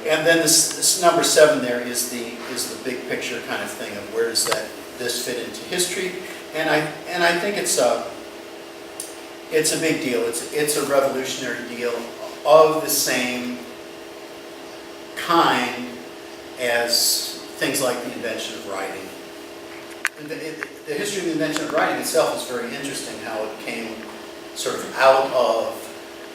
and then this number 7 there is the big picture kind of thing of where does this fit into history, and I think it's a big deal. It's a revolutionary deal of the same kind as things like the invention of writing. The history of the invention of writing itself is very interesting, how it came sort of out of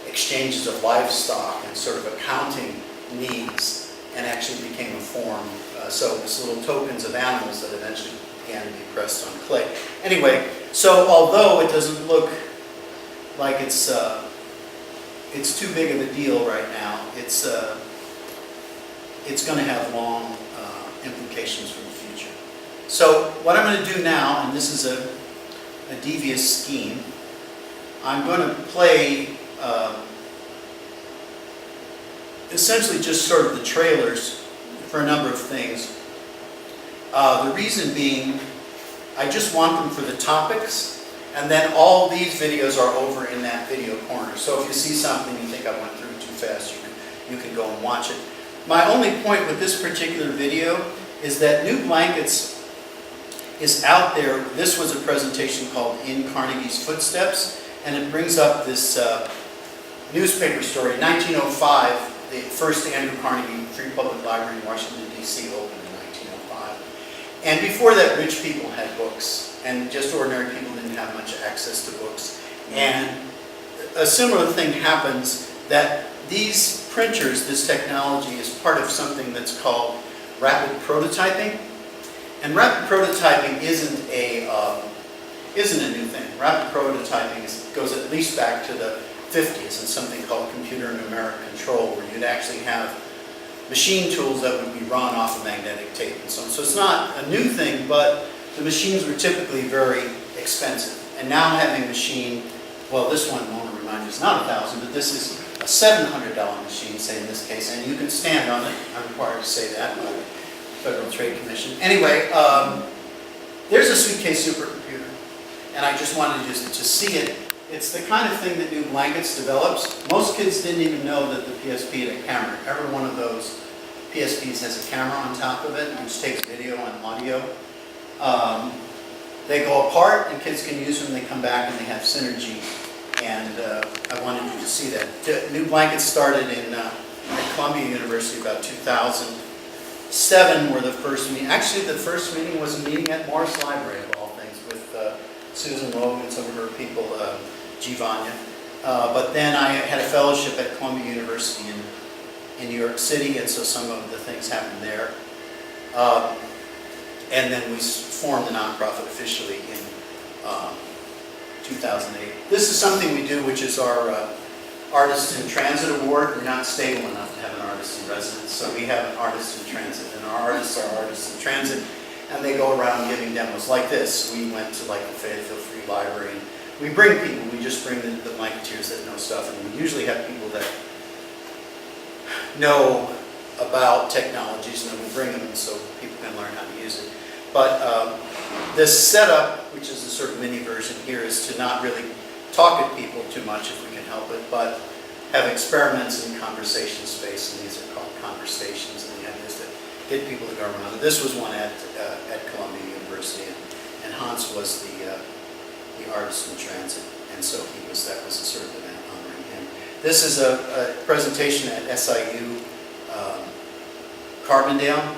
exchanges of livestock and sort of accounting needs and actually became a form. So it was little tokens of animals that eventually began to be pressed on clay. Anyway, so although it doesn't look like it's too big of a deal right now, it's going to have long implications for the future. So what I'm going to do now, and this is a devious scheme, I'm going to play essentially just sort of the trailers for a number of things. The reason being, I just want them for the topics, and then all these videos are over in that video corner. So if you see something you think I went through too fast, you can go and watch it. My only point with this particular video is that New Blankets is out there. This was a presentation called In Carnegie's Footsteps, and it brings up this newspaper story. In 1905, the first Andrew Carnegie Free Public Library in Washington, D.C. opened in 1905. And before that, rich people had books, and just ordinary people didn't have much access to books. And a similar thing happens, that these printers, this technology, is part of something that's called rapid prototyping. And rapid prototyping isn't a new thing. Rapid prototyping goes at least back to the 50s and something called computer numeric control, where you'd actually have machine tools that would be run off of magnetic tape and so on. So it's not a new thing, but the machines were typically very expensive. And now having a machine, well, this one, I want to remind you, is not $1,000, but this is a $700 machine, say in this case, and you can stand on it. I'm required to say that by the Federal Trade Commission. Anyway, there's a suitcase supercomputer, and I just wanted you to see it. It's the kind of thing that New Blankets develops. Most kids didn't even know that the PSP had a camera. Every one of those PSPs has a camera on top of it, which takes video and audio. They go apart, and kids can use them. They come back, and they have synergy. And I wanted you to see that. New Blankets started at Columbia University about 2007, were the first meeting. Actually, the first meeting was a meeting at Morris Library, of all things, with Susan Logue and some of her people, Givanya. But then I had a fellowship at Columbia University in New York City, and so some of the things happened there. And then we formed the nonprofit officially in 2008. This is something we do, which is our Artist in Transit Award. We're not stable enough to have an artist in residence, so we have an artist in transit, and our artists are artists in transit, and they go around giving demos like this. We went to like the Fayetteville Free Library, and we bring people. We just bring the blanketeers that know stuff, and we usually have people that know about technologies, and then we bring them so people can learn how to use it. But this setup, which is a sort of mini version here, is to not really talk at people too much if we can help it, but have experiments in conversation space, and these are called conversations, and the idea is to get people to go around. This was one at Columbia University, and Hans was the artist in transit, and so that was a sort of event honoring him. This is a presentation at SIU Carbondale.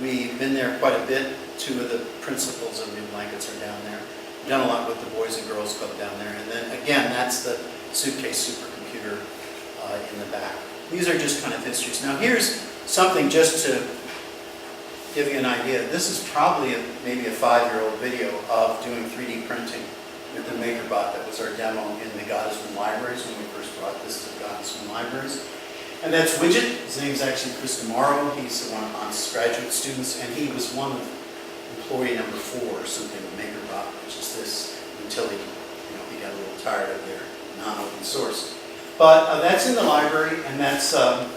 We've been there quite a bit. Two of the principals of New Blankets are down there. We've done a lot with the Boys and Girls Club down there. And then again, that's the suitcase supercomputer in the back. These are just kind of histories. Now here's something just to give you an idea. This is probably maybe a 5-year-old video of doing 3D printing with the MakerBot. That was our demo in the Gottesman Libraries when we first brought this to the Gottesman Libraries. And that's Widget. His name's actually Chris Demaro. He's one of Hans' graduate students, and he was one of employee number 4 or something with MakerBot, which is this, until he got a little tired of their non-open source. But that's in the library, and that's a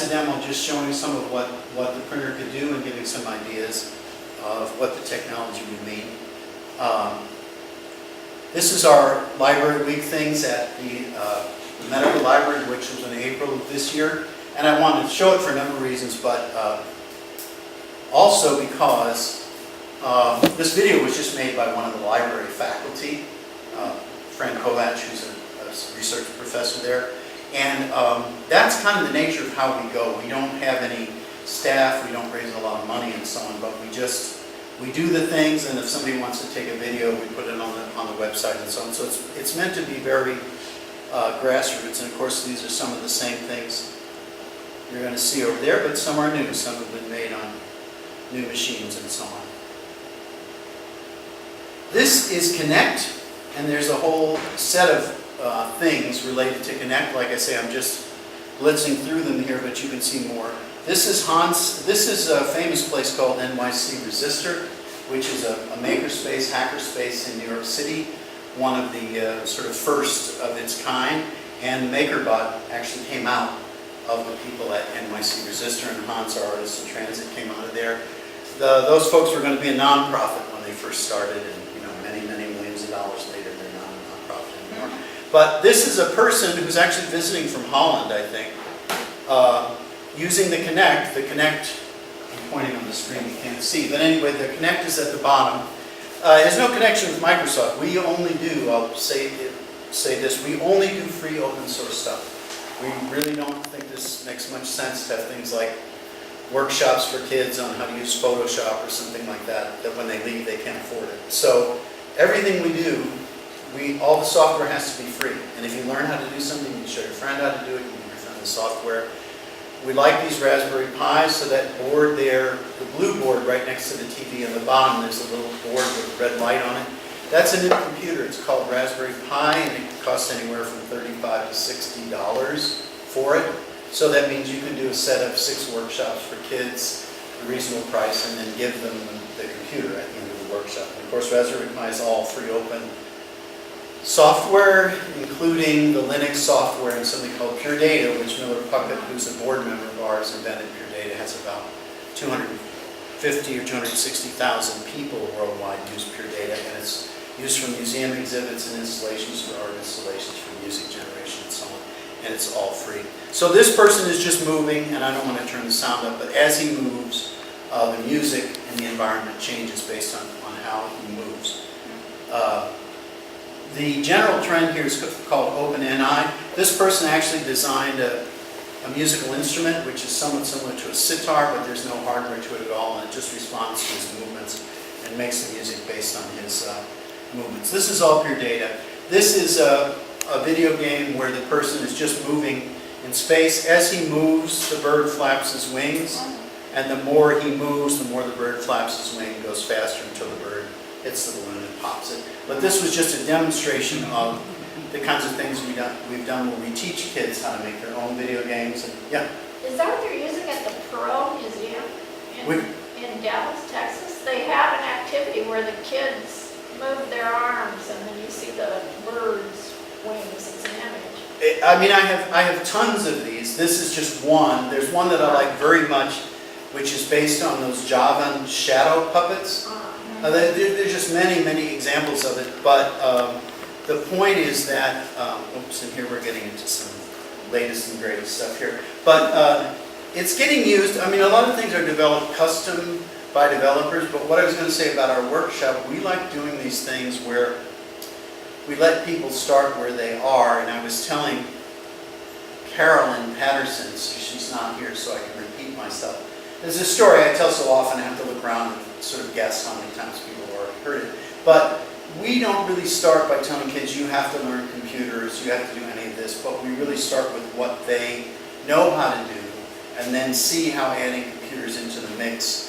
demo just showing some of what the printer could do and giving some ideas of what the technology would mean. This is our Library Week things at the Medical Library, which was in April of this year. And I wanted to show it for a number of reasons, but also because this video was just made by one of the library faculty, Fran Kovac, who's a research professor there. And that's kind of the nature of how we go. We don't have any staff, we don't raise a lot of money and so on, but we do the things, and if somebody wants to take a video, we put it on the website and so on. So it's meant to be very grassroots, and of course these are some of the same things you're going to see over there, but some are new. Some have been made on new machines and so on. This is Connect, and there's a whole set of things related to Connect. Like I say, I'm just blitzing through them here, but you can see more. This is a famous place called NYC Resistor, which is a makerspace, hackerspace in New York City, one of the sort of first of its kind. And MakerBot actually came out of the people at NYC Resistor, and Hans, our artist in transit, came out of there. Those folks were going to be a nonprofit when they first started, and many millions of dollars later, they're not a nonprofit anymore. But this is a person who's actually visiting from Holland, I think, using the Connect. The Connect, I'm pointing on the screen, you can't see, but anyway, the Connect is at the bottom. It has no connection with Microsoft. We only do, I'll say this, we only do free open source stuff. We really don't think this makes much sense to have things like workshops for kids on how to use Photoshop or something like that, that when they leave they can't afford it. So everything we do, all the software has to be free. And if you learn how to do something, you can show your friend how to do it, you can give your friend the software. We like these Raspberry Pis, so that board there, the blue board right next to the TV on the bottom, there's a little board with a red light on it. That's a new computer. It's called Raspberry Pi, and it costs anywhere from $35 to $60 for it. So that means you can do a set of 6 workshops for kids at a reasonable price, and then give them the computer at the end of the workshop. And of course, Raspberry Pi is all free open software, including the Linux software and something called Pure Data, which Miller Puckett, who's a board member of ours, invented. Pure Data has about 250 or 260,000 people worldwide use Pure Data, and it's used for museum exhibits and installations, for art installations, for music generation and so on, and it's all free. So this person is just moving, and I don't want to turn the sound up, but as he moves, the music and the environment changes based on how he moves. The general trend here is called OpenNI. This person actually designed a musical instrument, which is somewhat similar to a sitar, but there's no hardware to it at all, and it just responds to his movements and makes the music based on his movements. This is all Pure Data. This is a video game where the person is just moving in space. As he moves, the bird flaps his wings, and the more he moves, the more the bird flaps his wing, goes faster until the bird hits the balloon and pops it. But this was just a demonstration of the kinds of things we've done where we teach kids how to make their own video games. And, yeah. Is that what they're using at the Perot Museum in Dallas, Texas? They have an activity where the kids move their arms, and then you see the bird's wings. It's an image. I mean, I have tons of these. This is just one. There's one that I like very much, which is based on those Javan shadow puppets. There's just many examples of it, but the point is that, oops, and here we're getting into some latest and greatest stuff here, but it's getting used. I mean, a lot of things are developed custom by developers, but what I was going to say about our workshop, we like doing these things where we let people start where they are, and I was telling Carolyn Patterson, so she's not here so I can repeat myself. There's a story I tell so often, I have to look around and sort of guess how many times people have already heard it. But we don't really start by telling kids, you have to learn computers, you have to do any of this, but we really start with what they know how to do, and then see how adding computers into the mix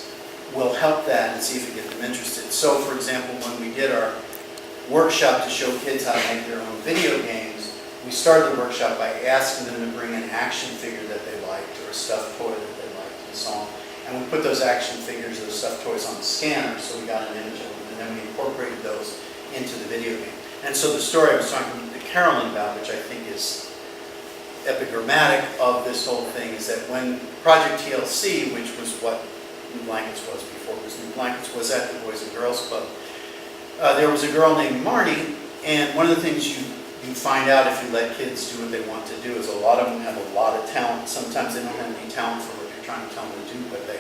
will help that and see if we get them interested. So, for example, when we did our workshop to show kids how to make their own video games, we started the workshop by asking them to bring an action figure that they liked, or a stuffed toy that they liked, and so on. And we put those action figures, those stuffed toys, on the scanner, so we got an image of them, and then we incorporated those into the video game. And so the story I was talking to Carolyn about, which I think is epigrammatic of this whole thing, is that when Project TLC, which was what New Blankets was before it was New Blankets, was at the Boys and Girls Club, there was a girl named Marty, and one of the things you you can find out if you let kids do what they want to do, is a lot of them have a lot of talent. Sometimes they don't have any talent for what you're trying to tell them to do, but they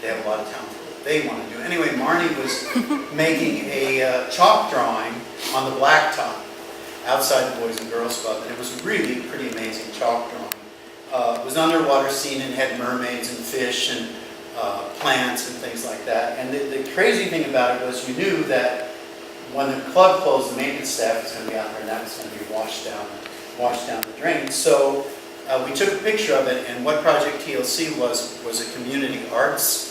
have a lot of talent for what they want to do. Anyway, Marnie was making a chalk drawing on the blacktop outside the Boys and Girls Club, and it was really pretty amazing chalk drawing. It was an underwater scene and had mermaids and fish and plants and things like that. And the crazy thing about it was you knew that when the club closed, the maintenance staff was going to be out there and that was going to be washed down the drain. So we took a picture of it, and what Project TLC was a community arts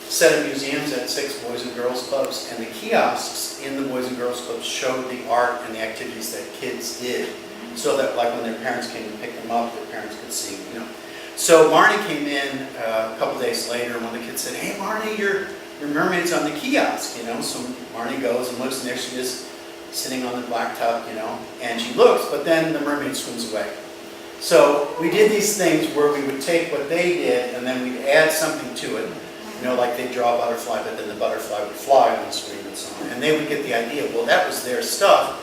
set of museums at 6 Boys and Girls Clubs, and the kiosks in the Boys and Girls Clubs showed the art and the activities that kids did, so that like when their parents came to pick them up, their parents could see, you know. So Marnie came in a couple days later, and one of the kids said, "Hey Marnie, your mermaid's on the kiosk," you know. So Marnie goes and looks, and there she is sitting on the blacktop, you know, and she looks, but then the mermaid swims away. So we did these things where we would take what they did and then we'd add something to it. You know, like they'd draw a butterfly, but then the butterfly would fly on the screen and so on. And they would get the idea, well, that was their stuff,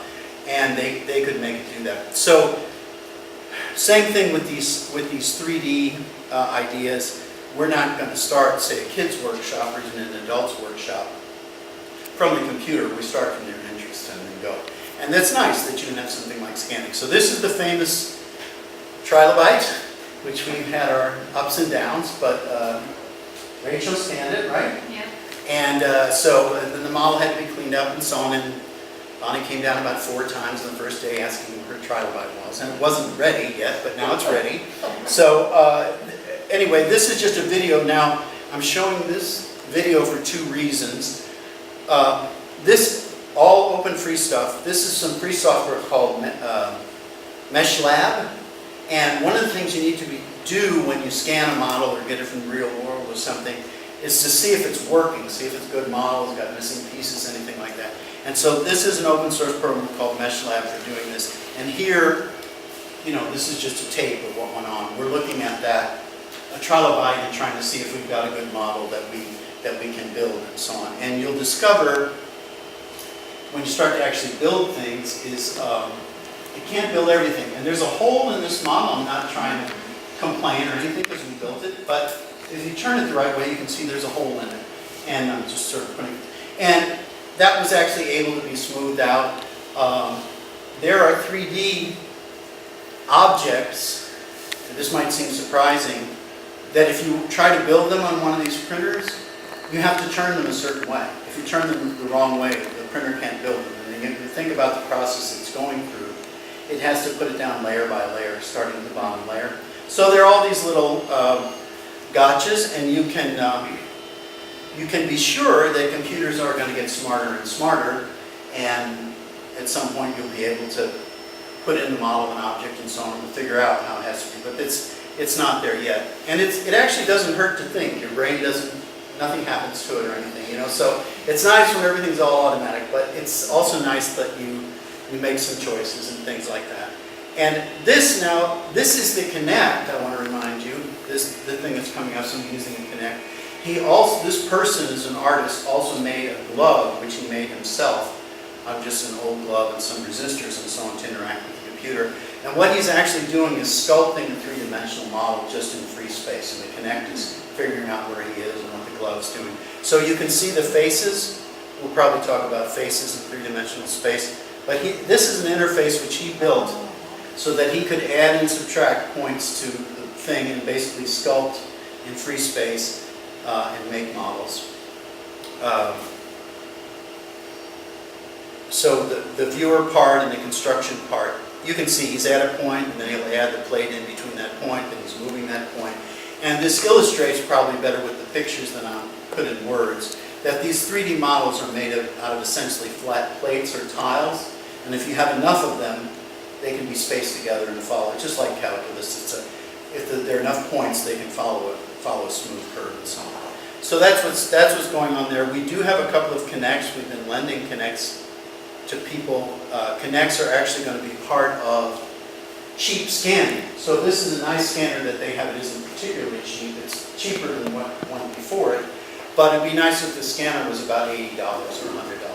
and they could make it do that. So same thing with these 3D ideas. We're not going to start, say, a kids workshop or even an adults workshop from the computer. We start from their interest and then go. And that's nice that you can have something like scanning. So this is the famous trilobite, which we've had our ups and downs, but Rachel scanned it, right? Yeah. And so then the model had to be cleaned up and so on, and Bonnie came down about 4 times on the first day asking where her trilobite was, and it wasn't ready yet, but now it's ready. So anyway, this is just a video. Now, I'm showing this video for 2 reasons. This, all open free stuff, this is some free software called Mesh Lab, and one of the things you need to do when you scan a model or get it from the real world or something is to see if it's working, see if it's a good model, it's got missing pieces, anything like that. And so this is an open source program called Mesh Lab for doing this. And here, you know, this is just a tape of what went on. We're looking at that, a trilobite, and trying to see if we've got a good model that we can build and so on. And you'll discover when you start to actually build things is you can't build everything. And there's a hole in this model. I'm not trying to complain or anything because we built it, but if you turn it the right way, you can see there's a hole in it. And I'm just sort of putting, and that was actually able to be smoothed out. There are 3D objects, and this might seem surprising, that if you try to build them on one of these printers, you have to turn them a certain way. If you turn them the wrong way, the printer can't build them. And you think about the process it's going through. It has to put it down layer by layer, starting at the bottom layer. So there are all these little gotchas, and you can be sure that computers are going to get smarter and smarter, and at some point you'll be able to put in the model of an object and so on and figure out how it has to be. But it's not there yet. And it actually doesn't hurt to think. Your brain doesn't, nothing happens to it or anything, you know. So it's nice when everything's all automatic, but it's also nice that you make some choices and things like that. And this now, this is the Connect, I want to remind you. The thing that's coming up, so I'm using the Connect. This person is an artist, also made a glove, which he made himself, of just an old glove and some resistors and so on to interact with the computer. And what he's actually doing is sculpting a 3-dimensional model just in free space. And the Connect is figuring out where he is and what the glove's doing. So you can see the faces. We'll probably talk about faces in 3-dimensional space. But this is an interface which he built so that he could add and subtract points to the thing and basically sculpt in free space and make models. So the viewer part and the construction part, you can see he's at a point, and then he'll add the plate in between that point, and he's moving that point. And this illustrates probably better with the pictures than I'll put in words, that these 3D models are made out of essentially flat plates or tiles, and if you have enough of them, they can be spaced together and follow. It's just like calculus. If there are enough points, they can follow a smooth curve and so on. So that's what's going on there. We do have a couple of Connects. We've been lending Connects to people. Connects are actually going to be part of cheap scanning. So this is a nice scanner that they have. It isn't particularly cheap. It's cheaper than what went before it. But it'd be nice if the scanner was about $80 or $100.